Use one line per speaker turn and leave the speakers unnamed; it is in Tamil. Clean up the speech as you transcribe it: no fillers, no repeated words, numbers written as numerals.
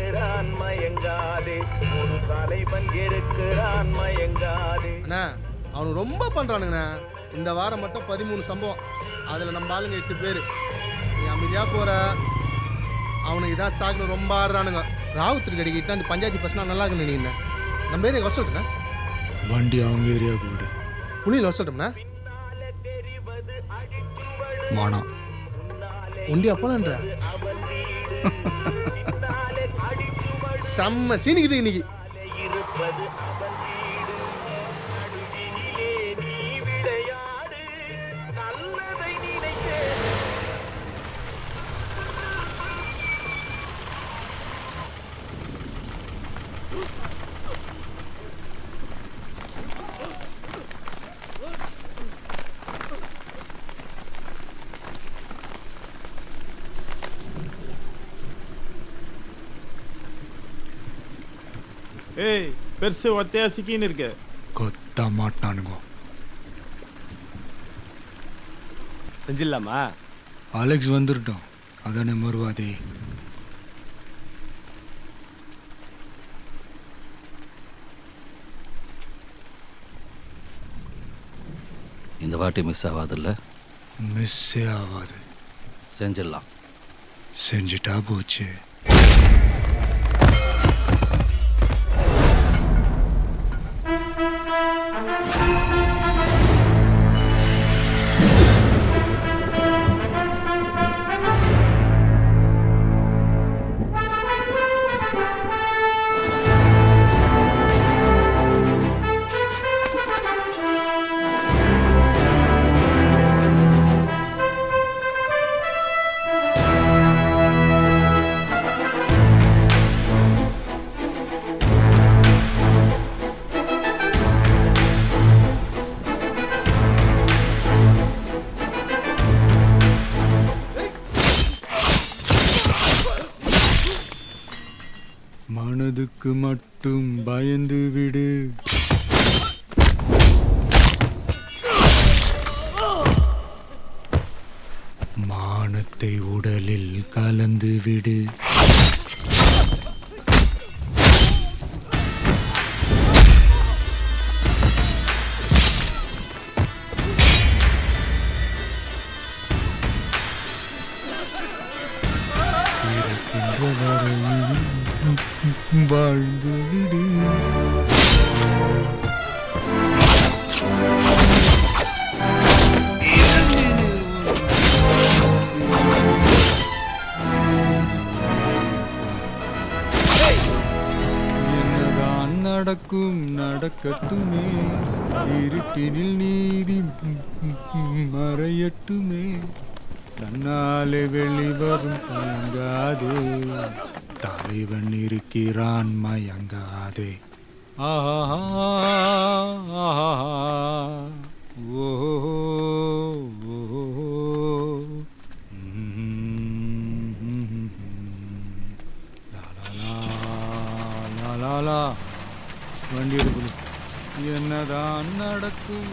இருக்கிறான் மயங்காதே, ஒரு தலைவன் இருக்கிறான் மயங்காதே.
அண்ணா அவனு ரொம்ப பண்றானுங்கண்ணா. இந்த வாரம் மட்டும் 13 சம்பவம், அதுல நம்ம ஆளுங்க 8 பேர். நீ அமைதியா போற, அவனுக்கு இதான் சாகுன்னு ரொம்ப ஆடுறானுங்க. ராவுத்திற்கு அடிக்கிட்டு அந்த பஞ்சாயத்து பசங்க நல்லா இருக்குன்னு நினைக்கிறேன். நம்ம ஏரியா வர சொல்லிட்டேண்ணா.
வண்டி அவங்க ஏரியாவுக்கு விடு.
புள்ளியில் வர சொல்லிட்டோம்ண்ணா.
வானம்
ஒண்டியா போலான்ற செம்ம சீனிக்குது இன்னைக்கு.
ஏய் பெருசு ஒத்தையா சிக்கின்னு இருக்கு.
கொத்த மாட்டானுங்க.
செஞ்சிடலாமா?
அலெக்ஸ் வந்துட்டோம், அதானே மறுவாதே.
இந்த வாட்டி மிஸ் ஆகாதுல்ல?
மிஸ்ஸே ஆகாது.
செஞ்சிடலாம்.
செஞ்சுட்டா போச்சு. மனதுக்கு மட்டும் பயந்து விடு. மானத்தை உடலில் கலந்து விடு. வாழ்ந்து விடு. என்னதான் நடக்கும் நடக்கட்டுமே, இருட்டினில் நீதி மறையட்டுமே, தன்னாலே வெளிவரும் தயங்காதே, தலைவன் இருக்கிறான் மயங்காதே. ஆஹா ஓ வண்டி எடுக்கணும். என்னதான் நடக்கும்